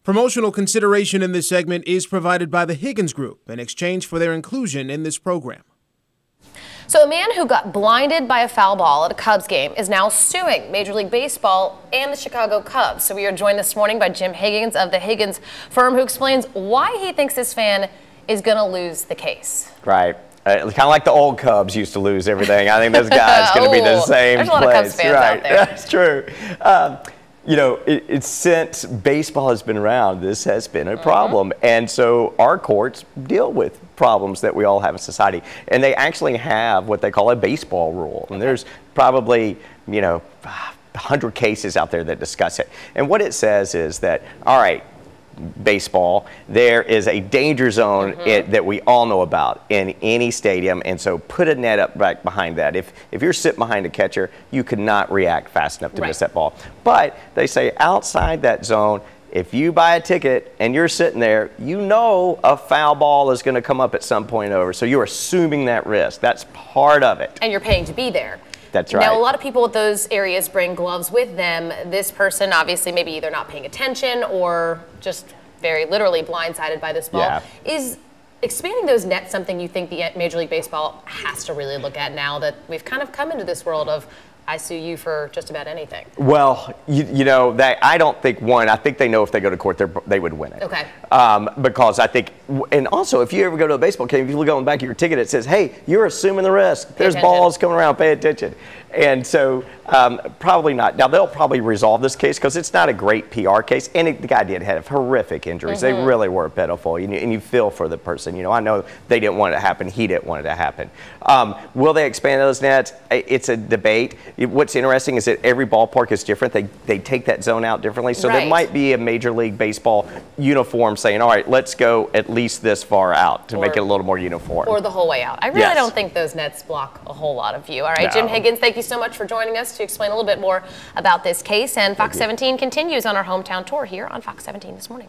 Promotional consideration in this segment is provided by the Higgins Group in exchange for their inclusion in this program. So a man who got blinded by a foul ball at a Cubs game is now suing Major League Baseball and the Chicago Cubs. So we are joined this morning by Jim Higgins of the Higgins Firm, who explains why he thinks this fan is going to lose the case. Right. Kind of like the old Cubs used to lose everything. I think this guy's going to be the same There's a lot of Cubs fans out there. That's true. You know, it's since baseball has been around, this has been a problem. And so our courts deal with problems that we all have in society. And they actually have what they call a baseball rule. And there's probably, 100 cases out there that discuss it. And what it says is that, all right, baseball, there is a danger zone that we all know about in any stadium, and so put a net up back behind that. If you're sitting behind a catcher, you could not react fast enough to miss that ball. But they say outside that zone, if you buy a ticket and you're sitting there, you know a foul ball is going to come up at some point over, so you're assuming that risk. That's part of it. And you're paying to be there. That's right. Now, a lot of people with those areas bring gloves with them. This person obviously maybe either not paying attention or just very literally blindsided by this ball. Yeah. Is expanding those nets something you think the Major League Baseball has to really look at now that we've kind of come into this world of I sue you for just about anything? Well, that I don't think I think they know if they go to court, they would win it. Okay. Because I think, and also if you ever go to a baseball game, if you look on the back of your ticket, it says, hey, you're assuming the risk. There's balls coming around, pay attention. And so probably not. Now, they'll probably resolve this case because it's not a great PR case. And the guy did have horrific injuries. They really were pitiful. And you feel for the person. I know they didn't want it to happen. He didn't want it to happen. Will they expand those nets? It's a debate. What's interesting is that every ballpark is different. They take that zone out differently. So there might be a Major League Baseball uniform saying, all right, let's go at least this far out to make it a little more uniform. Or the whole way out. I really don't think those nets block a whole lot of view. All right, Jim Higgins, thank you so much for joining us to explain a little bit more about this case. And Fox 17 continues on our hometown tour here on Fox 17 this morning.